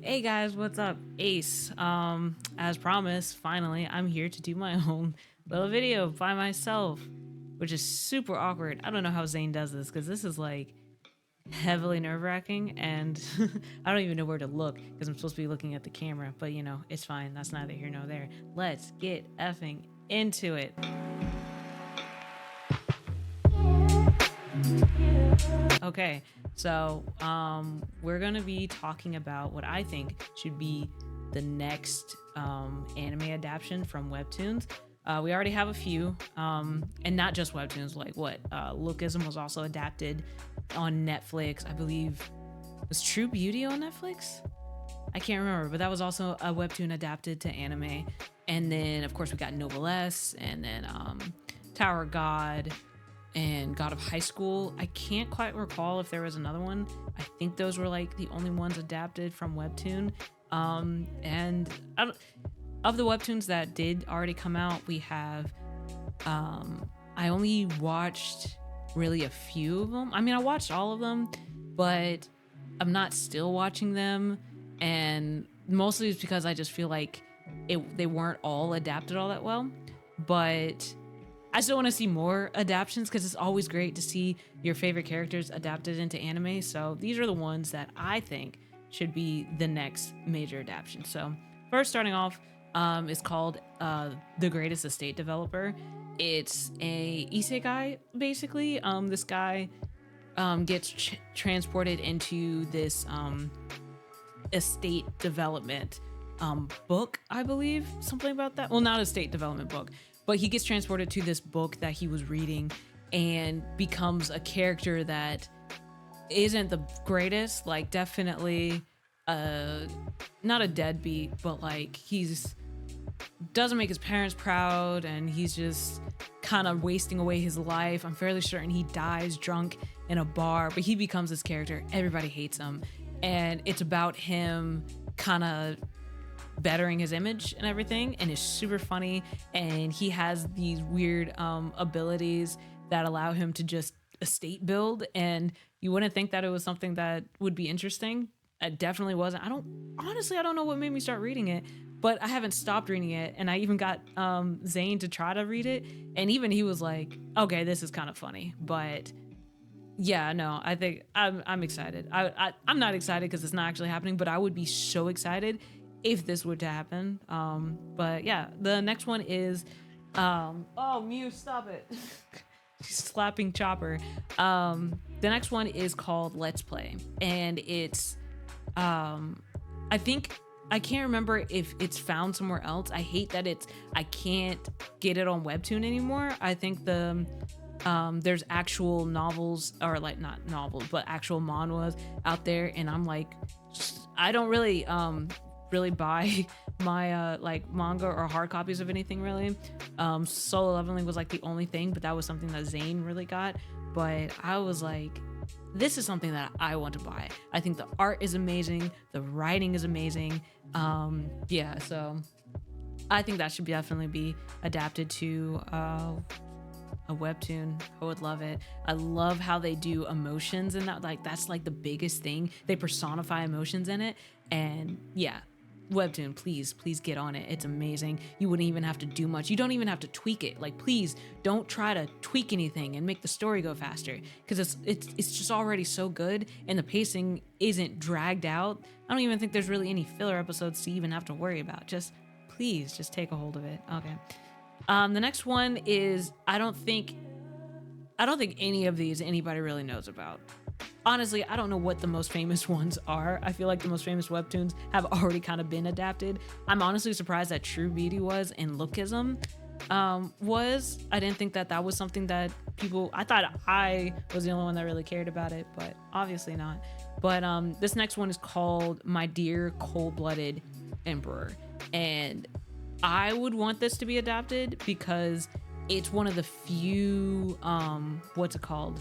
Hey guys, what's up? Ace. As promised, finally, I'm here to do my own little video by myself, which is super awkward. I don't know how Zane does this because this is like heavily nerve-wracking and I don't even know where to look because I'm supposed to be looking at the camera, but you know, it's fine. That's neither here nor there. Let's get effing into it. Okay, so we're gonna be talking about what I think should be the next anime adaptation from Webtoons. We already have a few, and not just Webtoons. Like what Lookism was also adapted on Netflix. I believe was True Beauty on Netflix. I can't remember, but that was also a Webtoon adapted to anime. And then of course we got Noblesse, and then Tower of God, and God of High School. I can't quite recall if there was another one. I think those were like the only ones adapted from Webtoon. And of the Webtoons that did already come out, we have, I only watched really a few of them. I mean, I watched all of them, but I'm not still watching them. And mostly it's because I just feel like they weren't all adapted all that well. But I still want to see more adaptations because it's always great to see your favorite characters adapted into anime. So these are the ones that I think should be the next major adaptation. So first, starting off, is called The Greatest Estate Developer. It's a isekai, basically. This guy gets transported into this estate development book, I believe, something about that. Well, not estate development book, but he gets transported to this book that he was reading and becomes a character that isn't the greatest, like definitely not a deadbeat, but like he's doesn't make his parents proud, and he's just kind of wasting away his life. I'm fairly certain he dies drunk in a bar, but he becomes this character. Everybody hates him, and it's about him kind of bettering his image and everything, and it's super funny. And he has these weird abilities that allow him to just estate build, and you wouldn't think that it was something that would be interesting. It definitely wasn't. I don't know what made me start reading it, but I haven't stopped reading it. And I even got Zane to try to read it, and even he was like, okay, this is kind of funny. But yeah, no, I think I'm excited. I'm not excited because it's not actually happening, but I would be so excited if this were to happen. But yeah, the next one is oh, Mew, stop it. She's slapping Chopper. The next one is called Let's Play, and it's I think I can't remember if it's found somewhere else. I hate that I can't get it on Webtoon anymore. I think there's actual novels, or like not novels, but actual manhwas out there, and I'm like, I don't really buy my like manga or hard copies of anything really. Solo Leveling was like the only thing, but that was something that Zane really got. But I was like, this is something that I want to buy. I think the art is amazing, the writing is amazing. Yeah, so I think that should definitely be adapted to a Webtoon. I would love it. I love how they do emotions in that. Like that's like the biggest thing. They personify emotions in it, and yeah. Webtoon, please get on it. It's amazing. You wouldn't even have to do much. You don't even have to tweak it. Like, please don't try to tweak anything and make the story go faster, because it's just already so good, and the pacing isn't dragged out. I don't even think there's really any filler episodes to even have to worry about. Just please, just take a hold of it. Okay. The next one is I don't think any of these anybody really knows about. Honestly, I don't know what the most famous ones are. I feel like the most famous Webtoons have already kind of been adapted. I'm honestly surprised that True Beauty was, and Lookism was. I didn't think that was something that I thought I was the only one that really cared about it, but obviously not. But this next one is called My Dear Cold-Blooded Emperor. And I would want this to be adapted because it's one of the few, what's it called?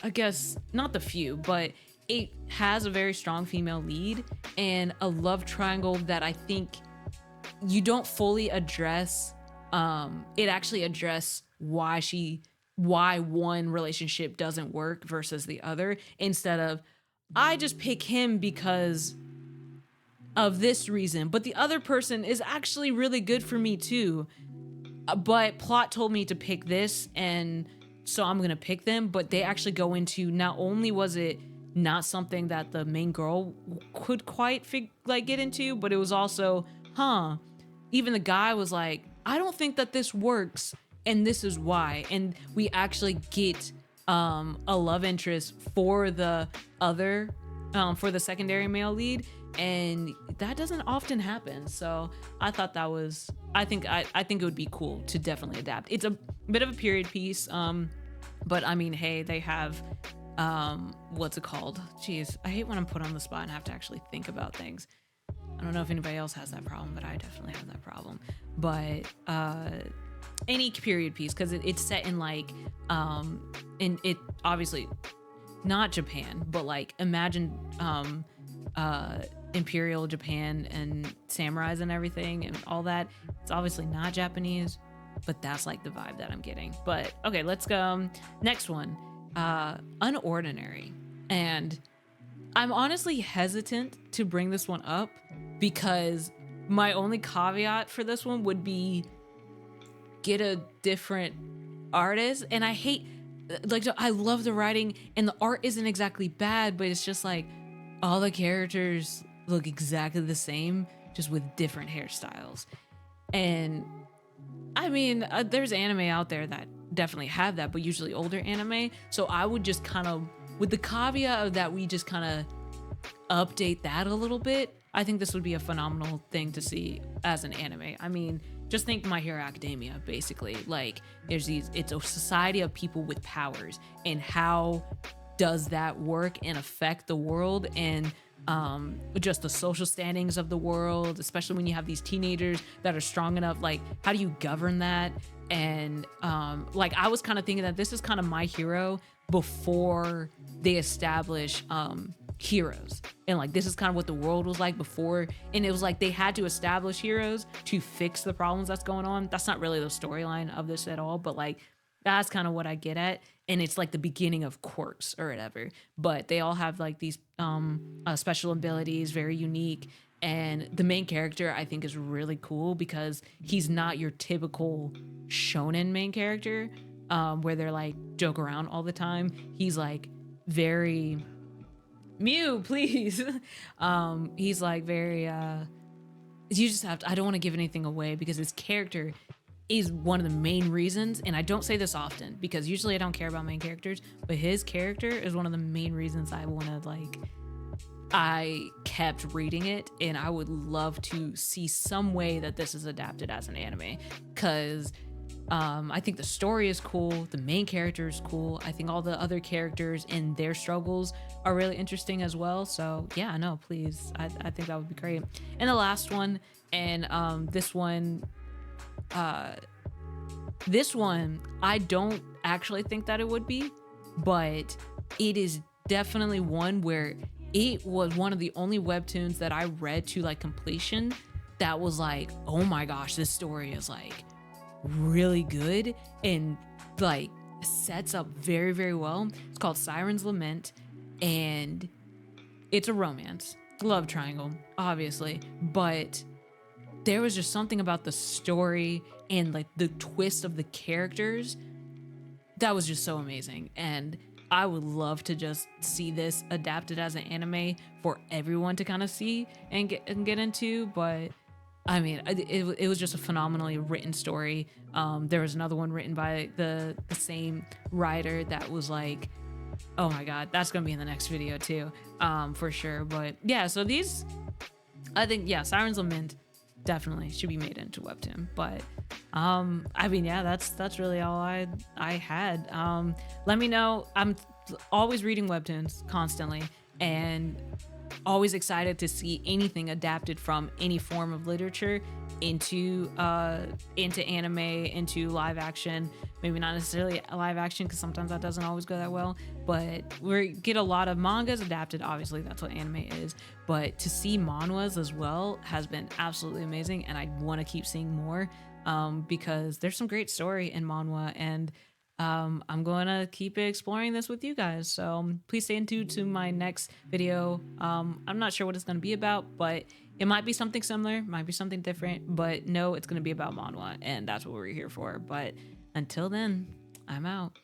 I guess not the few, but it has a very strong female lead and a love triangle that I think you don't fully address. It actually address why one relationship doesn't work versus the other, instead of, I just pick him because of this reason, but the other person is actually really good for me too. But plot told me to pick this, and so I'm gonna pick them. But they actually go into, not only was it not something that the main girl could quite get into, but it was also, even the guy was like, I don't think that this works, and this is why. And we actually get a love interest for the other, for the secondary male lead, and that doesn't often happen. So I thought that was, I think it would be cool to definitely adapt. It's a bit of a period piece, but I mean, hey, they have what's it called? Jeez, I hate when I'm put on the spot and have to actually think about things. I don't know if anybody else has that problem, but I definitely have that problem. But any period piece, because it's set in like in it obviously not Japan, but like imagine Imperial Japan and samurais and everything and all that. It's obviously not Japanese, but that's like the vibe that I'm getting. But okay, let's go. Next one, Unordinary. And I'm honestly hesitant to bring this one up because my only caveat for this one would be get a different artist. And I hate, like, I love the writing and the art isn't exactly bad, but it's just like all the characters look exactly the same, just with different hairstyles. And I mean, there's anime out there that definitely have that, but usually older anime. So I would just kind of, with the caveat of that, we just kind of update that a little bit. I think this would be a phenomenal thing to see as an anime. I mean, just think My Hero Academia, basically. Like, it's a society of people with powers, and how does that work and affect the world, and just the social standings of the world, especially when you have these teenagers that are strong enough. Like, how do you govern that? And like, I was kind of thinking that this is kind of My Hero before they establish heroes, and like, this is kind of what the world was like before, and it was like they had to establish heroes to fix the problems that's going on. That's not really the storyline of this at all, but like, that's kind of what I get at. And it's like the beginning of quirks or whatever, but they all have like these special abilities, very unique. And the main character, I think, is really cool because he's not your typical shonen main character, where they're like joke around all the time. He's like very Mew, please. He's like very you just have to, I don't want to give anything away because his character is one of the main reasons, and I don't say this often because usually I don't care about main characters, but his character is one of the main reasons I wanted, like, I kept reading it, and I would love to see some way that this is adapted as an anime, because I think the story is cool, the main character is cool, I think all the other characters and their struggles are really interesting as well. So yeah, no, please, I think that would be great. And the last one, and this one I don't actually think that it would be, but it is definitely one where it was one of the only webtoons that I read to like completion that was like, oh my gosh, this story is like really good and like sets up very, very well. It's called Siren's Lament, and it's a romance, love triangle, obviously, but there was just something about the story and like the twist of the characters that was just so amazing. And I would love to just see this adapted as an anime for everyone to kind of see and get into. But I mean, it was just a phenomenally written story. There was another one written by the same writer that was like, oh my God, that's going to be in the next video too, for sure. But yeah, so these, I think, yeah, Siren's Lament definitely should be made into webtoon. But I mean, yeah, that's really all I had. Let me know. I'm always reading webtoons constantly, and always excited to see anything adapted from any form of literature into anime, into live action. Maybe not necessarily live action, because sometimes that doesn't always go that well, but we get a lot of mangas adapted. Obviously that's what anime is, but to see manhwas as well has been absolutely amazing, and I want to keep seeing more, because there's some great story in manhwa, and I'm going to keep exploring this with you guys. So please stay tuned to my next video. I'm not sure what it's going to be about, but it might be something similar, might be something different, but no, it's going to be about manhwa, and that's what we're here for. But until then, I'm out.